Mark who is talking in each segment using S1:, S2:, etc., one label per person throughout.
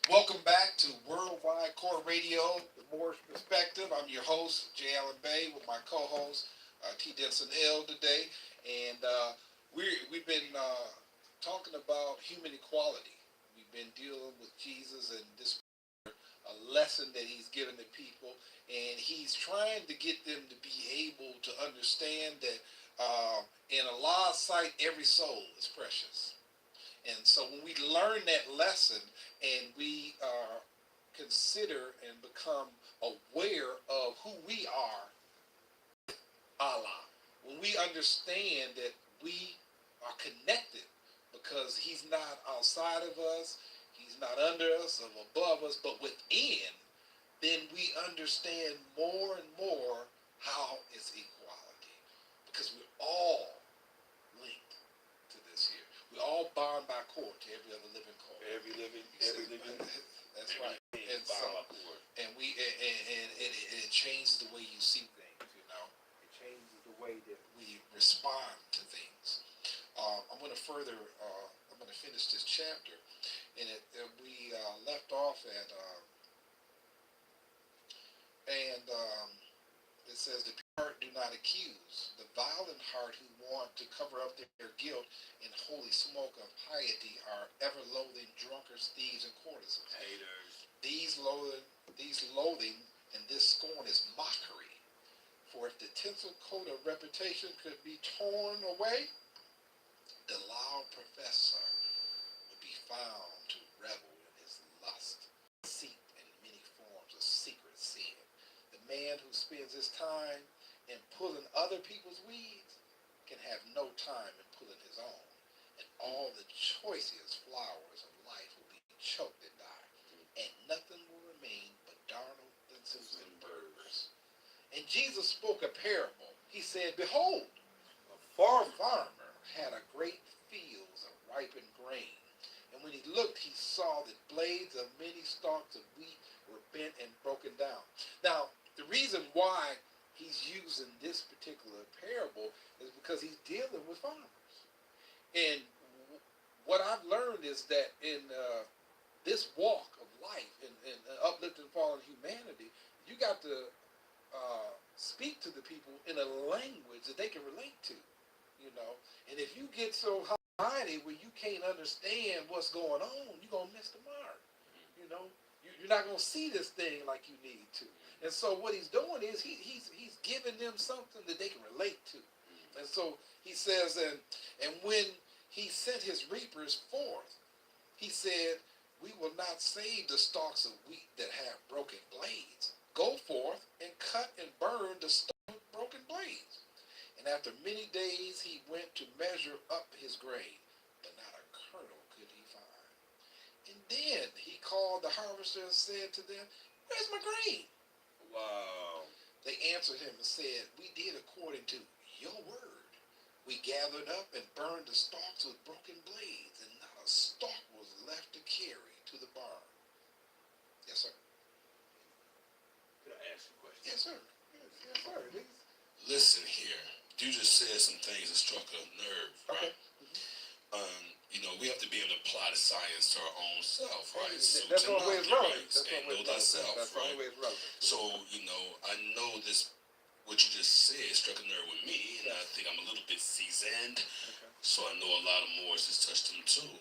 S1: Welcome back to Worldwide Core Radio, the Moorish Perspective. I'm your host, J. Allen-Bey, with my co-host, T. Denson-EL today. And we've been talking about human equality. We've been dealing with Jesus and this a lesson that he's given to people. And he's trying to get them to be able to understand that in Allah's sight, every soul is precious. And so when we learn that lesson and we consider and become aware of who we are, Allah, when we understand that we are connected because he's not outside of us, he's not under us or above us, but within, then we understand more and more how it's equality. Because we're all linked to this here. We all bound by cord to every other living cord.
S2: Every living.
S1: That's right. And so, and it changes the way you see things. It changes the way that we respond to things. I'm going to I'm going to finish this chapter, and we left off at, it says, the pure heart do not accuse, the violent heart who want to cover up their guilt in holy smoke of piety are ever loathing drunkards, thieves, and courtesans.
S2: Haters.
S1: These loathing and this scorn is mockery. For if the tinsel coat of reputation could be torn away, the loud professor would be found to revel in his lust, deceit, and many forms of secret sin. The man who spends his time in pulling other people's weeds can have no time in pulling his own, and all the choicest flowers of life will be choked and die, and nothing will remain but darnel, thistles, and burrs. And Jesus spoke a parable. He said, behold, a far farmer had a great fields of ripened grain. And when he looked, he saw that blades of many stalks of wheat were bent and broken down. Now, the reason why he's using this particular parable is because he's dealing with farmers. And what I've learned is that in this walk of life, in uplifting fallen humanity, you got to speak to the people in a language that they can relate to, And if you get so high where you can't understand what's going on, you're going to miss the mark, You're not going to see this thing like you need to. And so what he's doing is he's giving them something that they can relate to. And so he says, and when he sent his reapers forth, he said, we will not save the stalks of wheat that have broken blades. Go forth and cut and burn the stalks with broken blades. And after many days he went to measure up his grain, but not a kernel could he find. And then he called the harvester and said to them, where's my grain?
S2: Wow.
S1: They answered him and said, we did according to your word. We gathered up and burned the stalks with broken blades, and not a stalk was left to carry to the barn. Yes, sir.
S2: Can I ask you a question?
S1: Yes, sir. Yes, sir.
S2: Listen here. You just said some things that struck a nerve, right?
S1: Okay.
S2: We have to be able to apply the science to our own self, right? So
S1: that's the only way it's relevant.
S2: And know thyself,
S1: that's
S2: right?
S1: the only way it's relevant.
S2: So, I know this, what you just said struck a nerve with me, and I think I'm a little bit seasoned, so I know a lot of Moors has touched them too.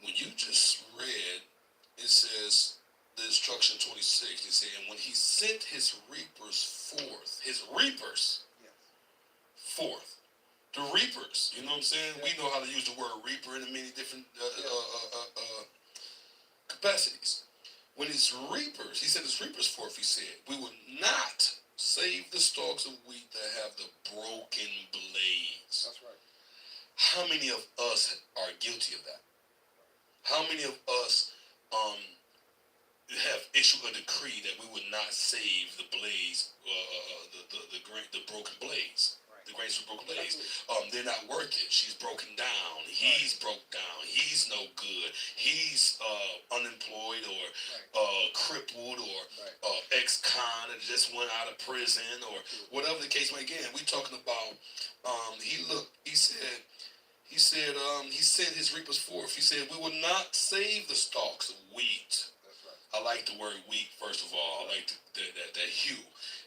S2: When you just read, it says, the instruction 26, it said, and when he sent his reapers forth, forth. The reapers, you know what I'm saying? We know how to use the word reaper in many different capacities. When his reapers, he sent his reapers forth, he said, we will not save the stalks of wheat that have the broken blades.
S1: That's right.
S2: How many of us are guilty of that? How many of us have issued a decree that we would not save the blades, the broken blades? The grains for broken blades. They're not worth it. She's broken down. He's broke down. He's no good. He's unemployed or crippled or ex-con and just went out of prison or whatever the case may be. Again, we're talking about. He sent his reapers forth. He said, we will not save the stalks of wheat I like the word wheat, first of all. I like that hue.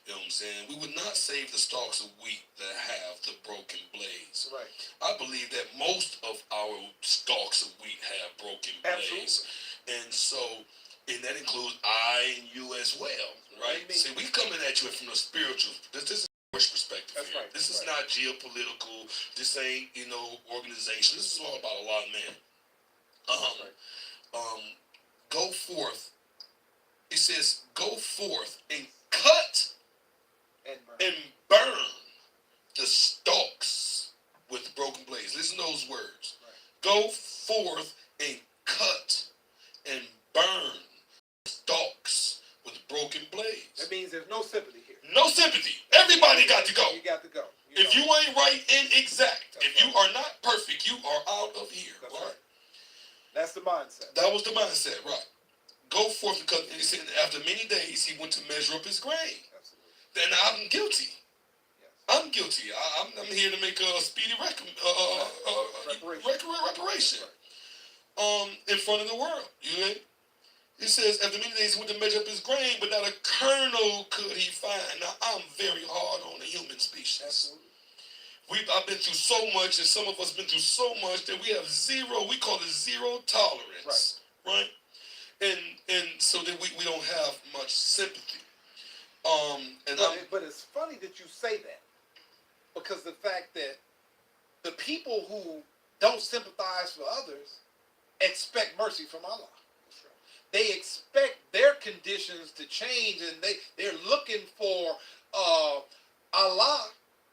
S2: You know what I'm saying? We would not save the stalks of wheat that have the broken blades.
S1: Right.
S2: I believe that most of our stalks of wheat have broken blades. And so, and that includes I and you as well, right? See, we coming at you from a spiritual, this is Jewish perspective.
S1: That's
S2: here.
S1: right.
S2: This is not geopolitical. This ain't, organization. This is all about a lot of men. Go forth. It says, go forth and cut and burn the stalks with broken blades. Listen to those words. Right. Go forth and cut and burn stalks with broken blades.
S1: That means there's no sympathy here.
S2: No sympathy. Everybody got to go.
S1: You got to go.
S2: If you ain't right and exact, if you are not perfect, you are out of here.
S1: That's right. That's the mindset.
S2: That was the mindset, right. Go forth and cut. And he said after many days he went to measure up his grain. Absolutely. Then I'm guilty. Yes. I'm guilty. I'm here to make a speedy reparation. Right. In front of the world. You know? He says after many days he went to measure up his grain, but not a kernel could he find. Now I'm very hard on the human species. Absolutely. I've been through so much, and some of us been through so much that we have we call it zero tolerance. Right? And so that we don't have much sympathy. But it's funny that you say that, because the fact that the people who don't sympathize for others expect mercy from Allah. They expect their conditions to change, and they're looking for Allah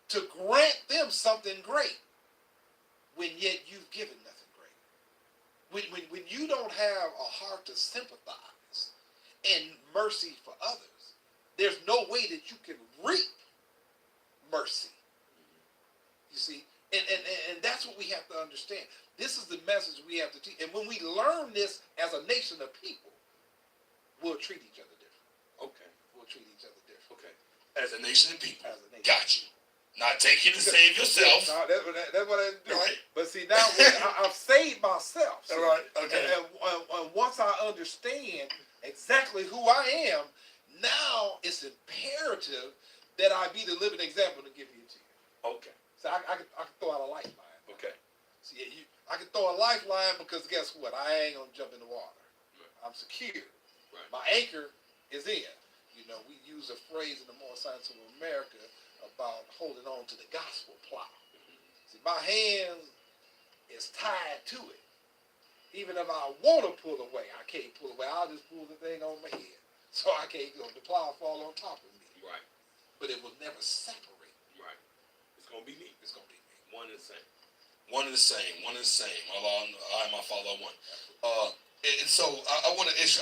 S2: to grant them something great, when yet you've given nothing great. When you don't have a heart to sympathize and mercy for others, there's no way that you can reap mercy. You see? And that's what we have to understand. This is the message we have to teach. And when we learn this as a nation of people, we'll treat each other different. Okay. We'll treat each other different. Okay. As a nation of people. As a nation. Got you. Not take you to save yourself. No, that's what I do. Right. But see, now I've saved myself. See? All right. Okay. And once I understand exactly who I am, now it's imperative that I be the living example to give you to you. Okay. So I can throw out a lifeline. Okay. See, I can throw a lifeline because guess what? I ain't gonna jump in the water. Right. I'm secure. Right. My anchor is in. We use a phrase in the More Science of America about holding on to the gospel plow. See, my hand is tied to it. Even if I want to pull away, I can't pull away. I'll just pull the thing on my head. So I can't go. The plow fall on top of me. Right. But it will never separate. Right. It's going to be me. It's going to be me. One and the same. One and the same. One and the same. Allah, I and my Father are one. And so I want to ask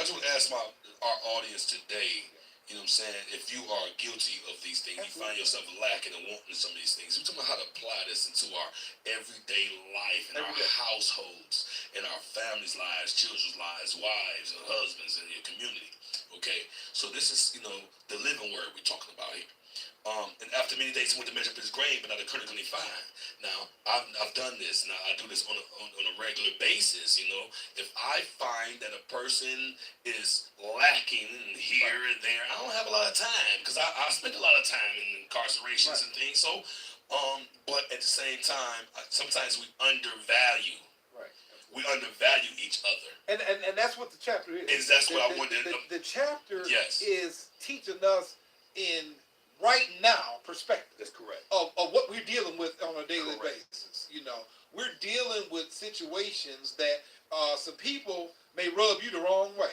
S2: our audience today, you know what I'm saying, if you are guilty of these things, you find yourself lacking and wanting some of these things, we're talking about how to apply this into our everyday life, in our households, in our families' lives, children's lives, wives and husbands, in your community. Okay? So this is, the living word we're talking about here. And after many days he went to measure up his grain, but not a kernel could he find. Now, I've done this. Now, I do this on a regular basis, If I find that a person is lacking here and there, I don't have a lot of time, because I spend a lot of time in incarcerations and things. So, but at the same time, sometimes we undervalue. Right. We undervalue each other. And that's what the chapter is. And that's what I wanted. The chapter is teaching us in right now perspective. That's correct. Of what we're dealing with on a daily basis. We're dealing with situations that some people may rub you the wrong way.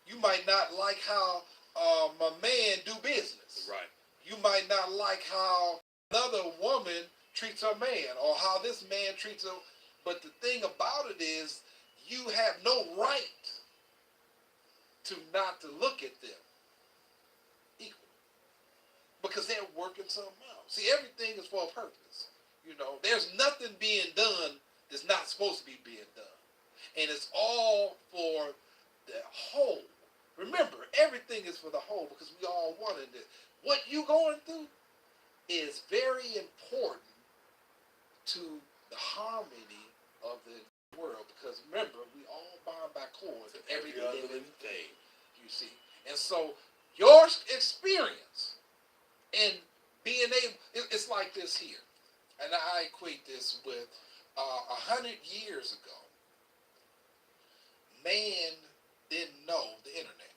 S2: You might not like how my man do business. Right. You might not like how another woman treats her man, or how this man treats her. But the thing about it is, you have no right to not to look at them equally, because they're working something out. See, everything is for a purpose. There's nothing being done that's not supposed to be being done. And it's all for the whole. Remember, everything is for the whole, because we all wanted it. What you going through is very important to the harmony of the world, because remember, we all bound by cords. Every living thing. You see,
S1: so your experience in being able, it's like this here. And I equate this with 100 years ago, man didn't know the internet,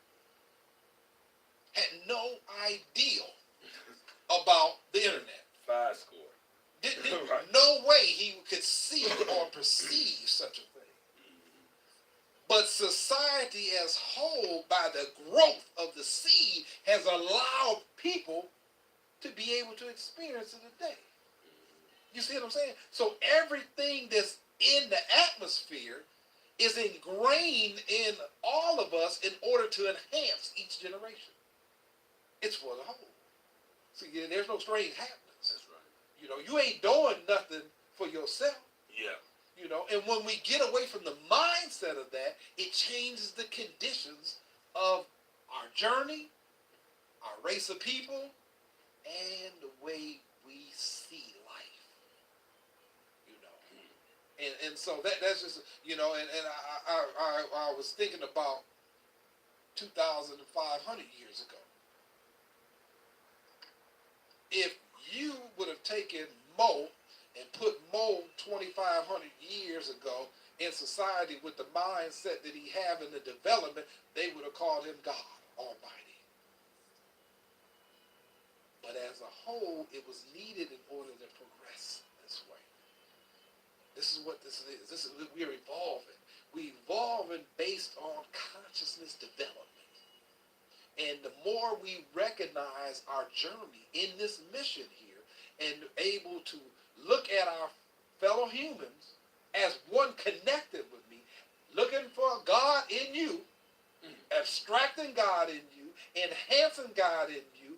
S1: had no idea about the internet.
S3: Five score.
S1: Didn't
S3: Right.
S1: no way he could see or perceive such a thing. But society as whole, by the growth of the seed, has allowed people to be able to experience it today. You see what I'm saying? So everything that's in the atmosphere is ingrained in all of us in order to enhance each generation. It's for the whole. See, there's no strange happenings.
S3: That's right.
S1: You know, you ain't doing nothing for yourself.
S3: Yeah.
S1: You know, and when we get away from the mindset of that, it changes the conditions of our journey, our race of people, and the way we see life. You know, and so that's just, you know, and I was thinking about 2,500 years ago. If you would have taken Mo and put Mo 2,500 years ago in society with the mindset that he had in the development, they would have called him God Almighty. But as a whole, it was needed in order to progress this way. This is what this is. We're evolving. We're evolving based on consciousness development. And the more we recognize our journey in this mission here and able to look at our fellow humans as one connected with me, looking for God in you, abstracting God in you, enhancing God in you,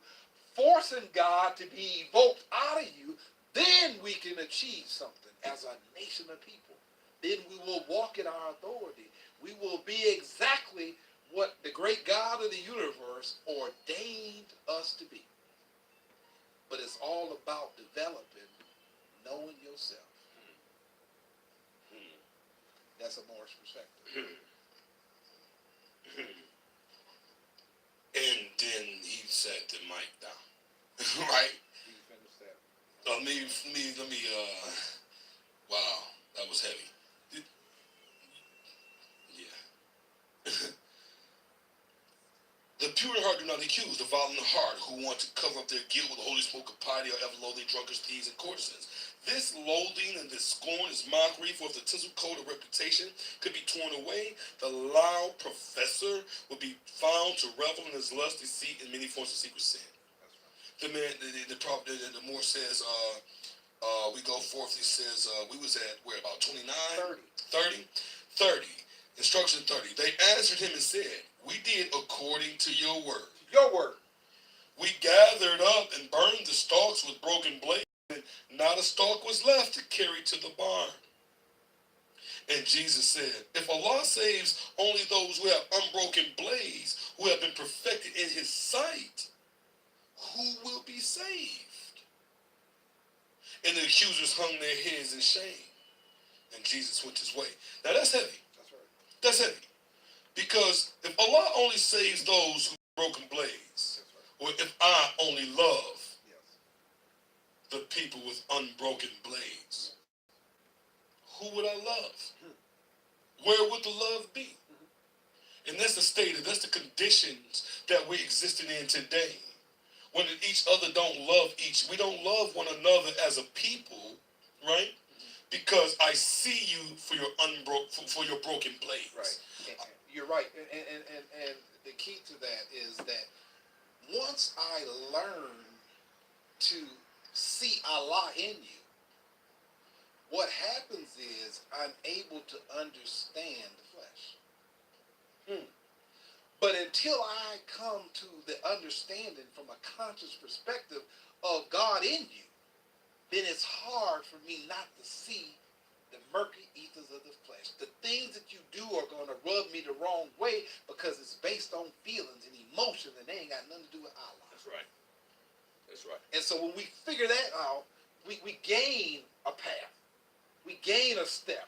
S1: forcing God to be evoked out of you, then we can achieve something as a nation of people. Then we will walk in our authority. We will be exactly what the great God of the universe ordained us to be. But it's all about developing, knowing yourself. That's a Morris perspective.
S2: And then he set the mic down. Right?
S1: You finish that.
S2: Let me, wow, that was heavy. Yeah. The pure in heart do not accuse, the violent in heart, who want to cover up their guilt with the holy smoke of piety, or ever loathe their drunkards, thieves, and courtesans. This loathing and this scorn is mockery, for if the tinsel coat of reputation could be torn away, the loud professor would be found to revel in his lust, deceit, and many forms of secret sin. The man, the Moore says, we go forth, he says, we was at, where, about 29? 30. Instruction 30. They answered him and said, we did according to your word.
S1: Your word.
S2: We gathered up and burned the stalks with broken blades, and not a stalk was left to carry to the barn. And Jesus said, if Allah saves only those who have unbroken blades, who have been perfected in his sight, who will be saved? And the accusers hung their heads in shame. And Jesus went his way. Now that's heavy.
S1: That's right.
S2: That's heavy. Because if Allah only saves those who have broken blades, or if I only love the people with unbroken blades, who would I love? Where would the love be? And that's the state, that's the conditions that we're existing in today. When each other don't love we don't love one another as a people, right? Because I see you for your for your broken blades.
S1: Right. You're right. And the key to that is that once I learn to see Allah in you, what happens is I'm able to understand the flesh. But until I come to the understanding from a conscious perspective of God in you, then it's hard for me not to see the murky ethers of the flesh. The things that you do are going to rub me the wrong way because it's based on feelings and emotion, and they ain't got nothing to do with Allah.
S3: That's right. That's right.
S1: And so when we figure that out, we gain a path. We gain a step.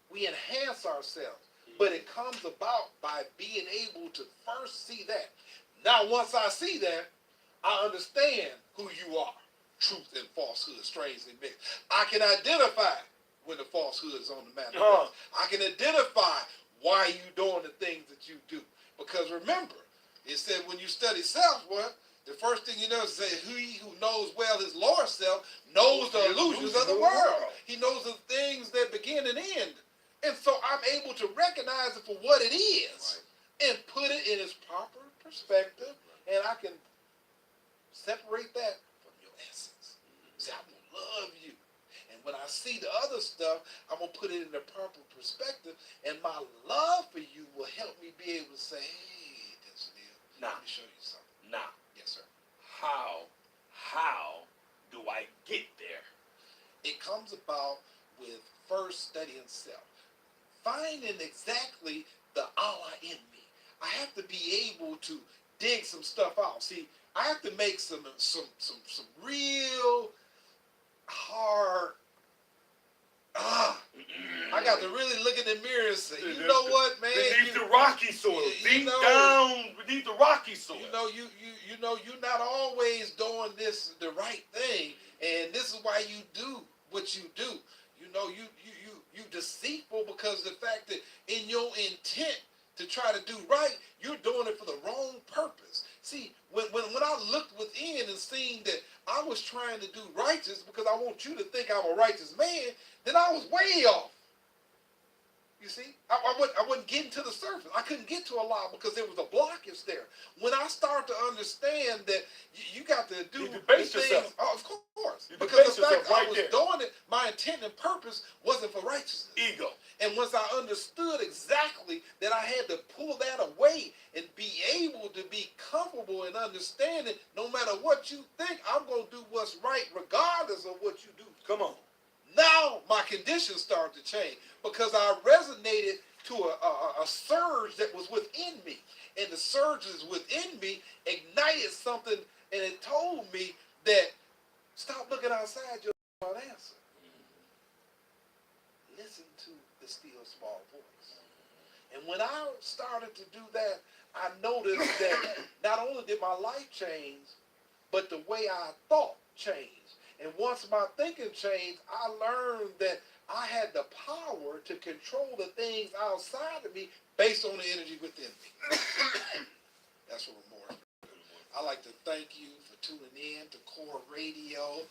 S1: We enhance ourselves. But it comes about by being able to first see that. Now, once I see that, I understand who you are. Truth and falsehood strangely mixed. I can identify when the falsehood is on the manifest. I can identify why you doing the things that you do. Because remember, it said when you study self, what? The first thing you know is say, he who knows well his lower self knows the illusions of the world. He knows the things that begin and end. And so I'm able to recognize it for what it is and put it in its proper perspective, and I can separate that from your essence. See, I'm going to love you. And when I see the other stuff, I'm going to put it in the proper perspective, and my love for you will help me be able to say, hey, Denson-El, let me show you something.
S3: Now,
S1: Yes, sir.
S3: how do I get there?
S1: It comes about with first studying self. Finding exactly the Allah in me. I have to be able to dig some stuff out. See, I have to make some real hard. I got to really look in the mirror and say, you know what, man?
S3: Beneath the rocky soil, deep
S1: know,
S3: down beneath the rocky soil.
S1: You know, you're not always doing this the right thing, and this is why you do what you do. You know, you deceitful because of the fact that in your intent to try to do right, you're doing it for the wrong purpose. See, when I looked within and seen that I was trying to do righteous because I want you to think I'm a righteous man, then I was way off. You see, I wasn't getting to the surface. I couldn't get to Allah because there was a blockage there. When I start to understand that you got to do
S3: you debase
S1: things,
S3: yourself.
S1: Oh, of course,
S3: You
S1: because the
S3: debase
S1: fact
S3: yourself
S1: I was
S3: right
S1: doing it, my intent and purpose wasn't for righteousness.
S3: Ego.
S1: And once I understood exactly that I had to pull that away and be able to be comfortable and understanding, no matter what you think, I'm going to do what's right regardless of what you do.
S3: Come on.
S1: Now my conditions started to change because I resonated to a surge that was within me. And the surges within me ignited something, and it told me that stop looking outside your answer. Listen to the still small voice. And when I started to do that, I noticed that not only did my life change, but the way I thought changed. And once my thinking changed, I learned that I had the power to control the things outside of me based on the energy within me. That's what we're more. I'd like to thank you for tuning in to Core Radio.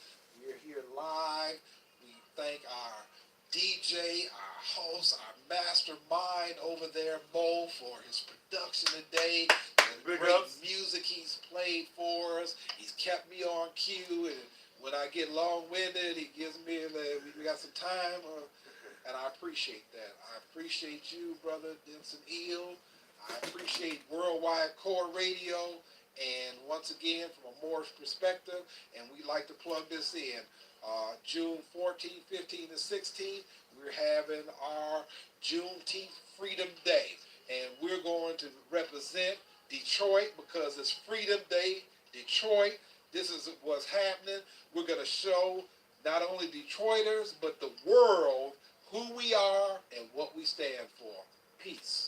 S1: We're here live. We thank our DJ, our host, our mastermind over there, Mo, for his production today. The great music he's played for us. He's kept me on cue, and when I get long-winded, he gives me we got some time, and I appreciate that. I appreciate you, brother Denson-EL. I appreciate Worldwide Core Radio, and once again, from a Moorish perspective, and we like to plug this in. June 14th, 15th, and 16th, we're having our Juneteenth Freedom Day, and we're going to represent Detroit because it's Freedom Day, Detroit. This is what's happening. We're going to show not only Detroiters, but the world who we are and what we stand for. Peace.